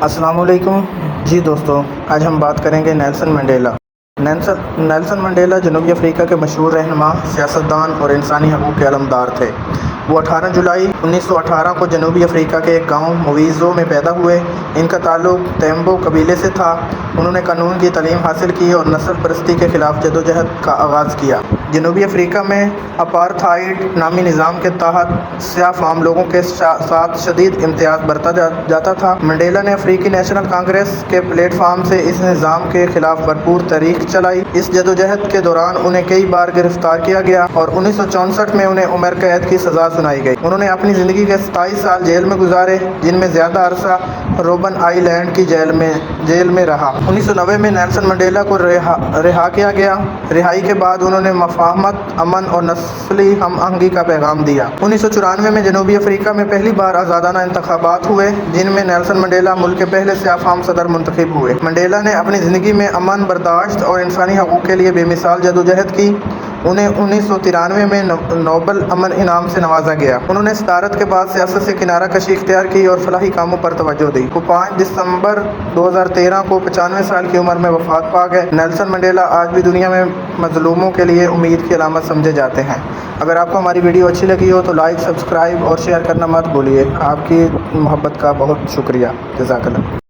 السلام علیکم جی دوستو، آج ہم بات کریں گے نیلسن منڈیلا۔ نیلسن منڈیلا جنوبی افریقہ کے مشہور رہنما، سیاستدان اور انسانی حقوق کے علمبردار تھے۔ وہ 18 جولائی 1918 کو جنوبی افریقہ کے ایک گاؤں مویزو میں پیدا ہوئے۔ ان کا تعلق تیمبو قبیلے سے تھا۔ انہوں نے قانون کی تعلیم حاصل کی اور نسل پرستی کے خلاف جدوجہد کا آغاز کیا۔ جنوبی افریقہ میں اپارتھائڈ نامی نظام کے تحت سیاہ فام لوگوں کے ساتھ شدید امتیاز برتا جاتا تھا۔ منڈیلا نے افریقی نیشنل کانگریس کے پلیٹ فارم سے اس نظام کے خلاف بھرپور تحریک چلائی۔ اس جدوجہد کے دوران انہیں کئی بار گرفتار کیا گیا اور 1964 میں انہیں عمر قید کی سزا سنائی گئی۔ انہوں نے اپنی زندگی کے 27 سال جیل میں گزارے، جن میں زیادہ عرصہ روبن آئی لینڈ کی جیل میں رہا۔ 1990 میں نیلسن منڈیلا کو رہا کیا گیا۔ رہائی کے بعد انہوں نے مفاہمت، امن اور نسلی ہم آہنگی کا پیغام دیا۔ 1994 میں جنوبی افریقہ میں پہلی بار آزادانہ انتخابات ہوئے، جن میں نیلسن منڈیلا ملک کے پہلے سیاہ فام صدر منتخب ہوئے۔ منڈیلا نے اپنی زندگی میں امن، برداشت اور انسانی حقوق کے لیے بے مثال جدوجہد کی۔ انہیں 1993 میں نوبل امن انعام سے نوازا گیا۔ انہوں نے صدارت کے بعد سیاست سے کنارہ کشی اختیار کی اور فلاحی کاموں پر توجہ دی۔ وہ 5 دسمبر 2013 کو 95 سال کی عمر میں وفات پا گئے۔ نیلسن منڈیلا آج بھی دنیا میں مظلوموں کے لیے امید کی علامت سمجھے جاتے ہیں۔ اگر آپ کو ہماری ویڈیو اچھی لگی ہو تو لائک، سبسکرائب اور شیئر کرنا مت بھولیے۔ آپ کی محبت کا بہت شکریہ۔ جزاک اللہ۔